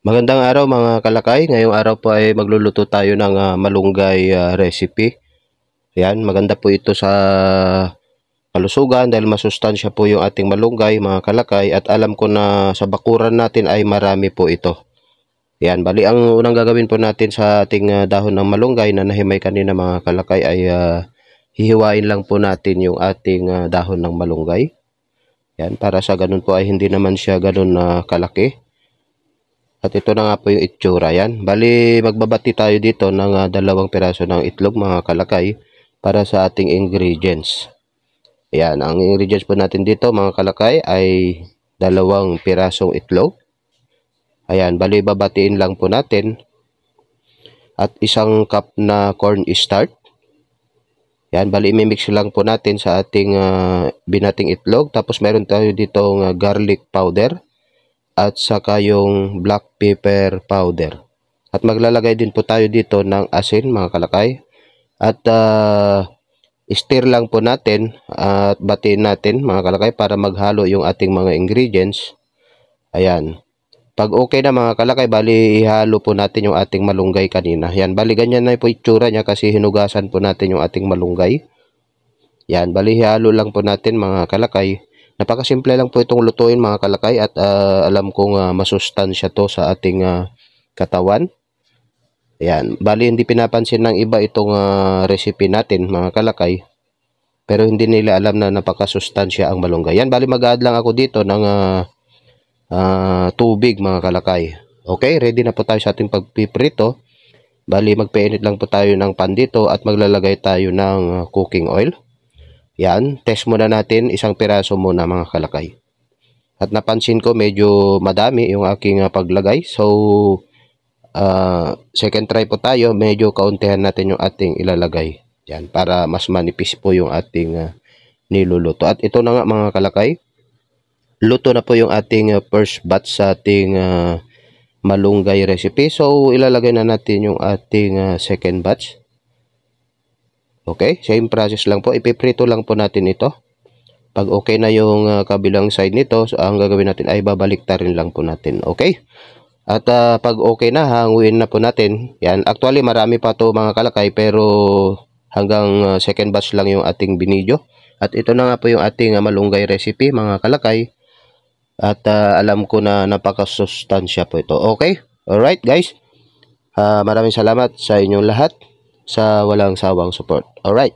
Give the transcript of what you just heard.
Magandang araw mga kalakay. Ngayong araw po ay magluluto tayo ng malunggay recipe. Yan, maganda po ito sa kalusugan dahil masustansya po yung ating malunggay mga kalakay at alam ko na sa bakuran natin ay marami po ito. Yan, bali ang unang gagawin po natin sa ating dahon ng malunggay na nahimay kanina mga kalakay ay hihiwain lang po natin yung ating dahon ng malunggay. Yan, para sa ganun po ay hindi naman siya ganun kalaki. At ito na nga po yung itsura. Yan. Bali, magbabati tayo dito ng 2 piraso ng itlog mga kalakay para sa ating ingredients. Yan. Ang ingredients po natin dito mga kalakay ay 2 pirasong itlog. Ayan. Bali, babatiin lang po natin. At 1 cup na corn starch. Yan. Bali, imimix lang po natin sa ating binating itlog. Tapos meron tayo dito garlic powder. At saka yung black pepper powder. At maglalagay din po tayo dito ng asin mga kalakay. At stir lang po natin at batiin natin mga kalakay para maghalo yung ating mga ingredients. Ayan. Pag okay na mga kalakay, bali ihalo po natin yung ating malunggay kanina. Yan, bali ganyan na po itsura niya kasi hinugasan po natin yung ating malunggay. Yan, bali ihalo lang po natin mga kalakay. Napakasimple lang po itong lutuin mga kalakay at alam kong masustansya to sa ating katawan. Ayan, bali hindi pinapansin ng iba itong recipe natin mga kalakay. Pero hindi nila alam na napakasustansya ang malunggay. Yan, bali mag-add lang ako dito ng tubig mga kalakay. Okay, ready na po tayo sa ating pagpiprito. Bali magpainit lang po tayo ng pan dito at maglalagay tayo ng cooking oil. Yan, test muna natin 1 piraso muna mga kalakay. At napansin ko medyo madami yung aking paglagay. So, second try po tayo. Medyo kauntihan natin yung ating ilalagay. Yan, para mas manipis po yung ating niluluto. At ito na nga mga kalakay. Luto na po yung ating first batch sa ating malunggay recipe. So, ilalagay na natin yung ating second batch. Okay, same process lang po. Ipiprito lang po natin ito. Pag okay na yung kabilang side nito, so ang gagawin natin ay babaliktarin lang po natin. Okay? At pag okay na, hanguin na po natin. Yan, actually marami pa to mga kalakay pero hanggang second batch lang yung ating binidyo. At ito na nga po yung ating malunggay recipe mga kalakay. At alam ko na napakasustansya po ito. Okay? Alright guys. Maraming salamat sa inyong lahat sa walang sawang support. Alright.